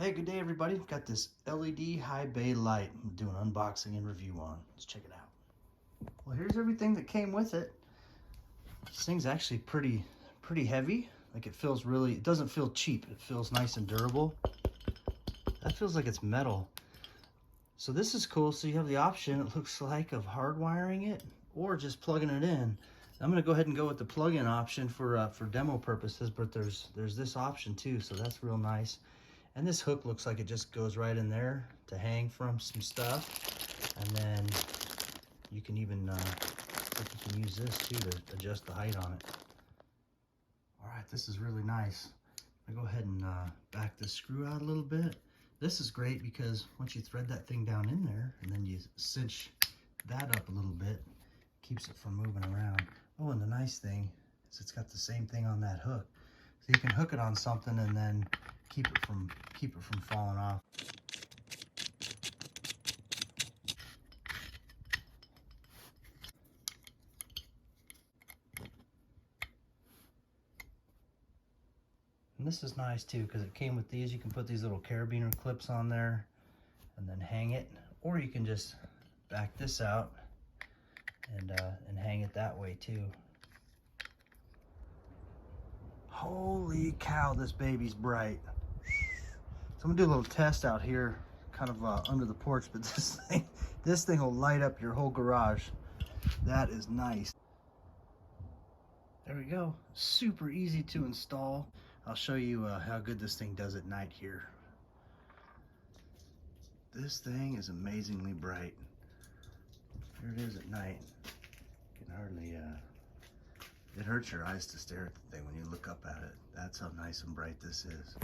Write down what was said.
Hey, good day everybody. Got this LED high bay light I'm doing an unboxing and review on. Let's check it out. Well, here's everything that came with it. This thing's actually pretty heavy. Like it doesn't feel cheap. It feels nice and durable. That feels like it's metal. So this is cool. So you have the option, it looks like, of hardwiring it or just plugging it in. I'm gonna go ahead and go with the plug-in option for demo purposes, but there's this option too, so that's real nice. And this hook looks like it just goes right in there to hang from some stuff. And then you can even, you can use this too to adjust the height on it. All right, this is really nice. I'm gonna go ahead and back this screw out a little bit. This is great because once you thread that thing down in there and then you cinch that up a little bit, keeps it from moving around. Oh, and the nice thing is it's got the same thing on that hook. So you can hook it on something and then keep it from falling off. And this is nice too because it came with these. You can put these little carabiner clips on there and then hang it, or you can just back this out and hang it that way too. Holy cow, this baby's bright. So I'm gonna do a little test out here, kind of under the porch, but this thing will light up your whole garage. That is nice. There we go. Super easy to install. I'll show you how good this thing does at night here. This thing is amazingly bright. Here it is at night. You can hardly, it hurts your eyes to stare at the thing when you look up at it. That's how nice and bright this is.